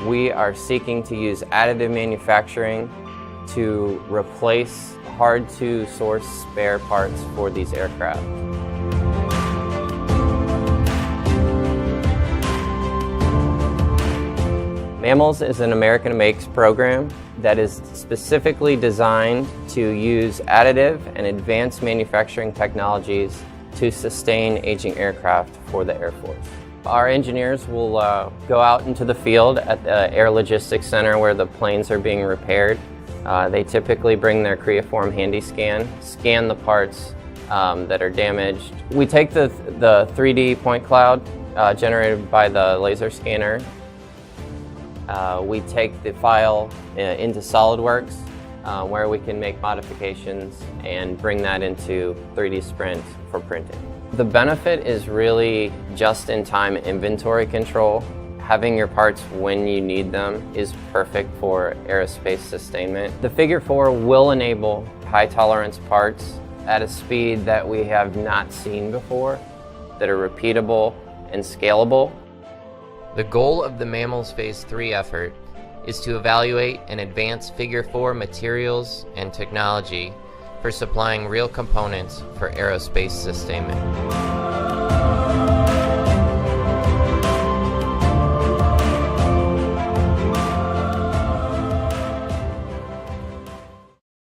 We are seeking to use additive manufacturing to replace hard-to-source spare parts for these aircraft. MAMLS is an American Makes program that is specifically designed to use additive and advanced manufacturing technologies to sustain aging aircraft for the Air Force. Our engineers will go out into the field at the Air Logistics Center where the planes are being repaired. They typically bring their Creaform handy scan the parts that are damaged. We take the 3D point cloud generated by the laser scanner. We take the file into SOLIDWORKS where we can make modifications and bring that into 3D Sprint for printing. The benefit is really just-in-time inventory control. Having your parts when you need them is perfect for aerospace sustainment. The Figure 4 will enable high-tolerance parts at a speed that we have not seen before, that are repeatable and scalable. The goal of the MAMLS Phase 3 effort is to evaluate and advance Figure 4 materials and technology for supplying real components for aerospace sustainment.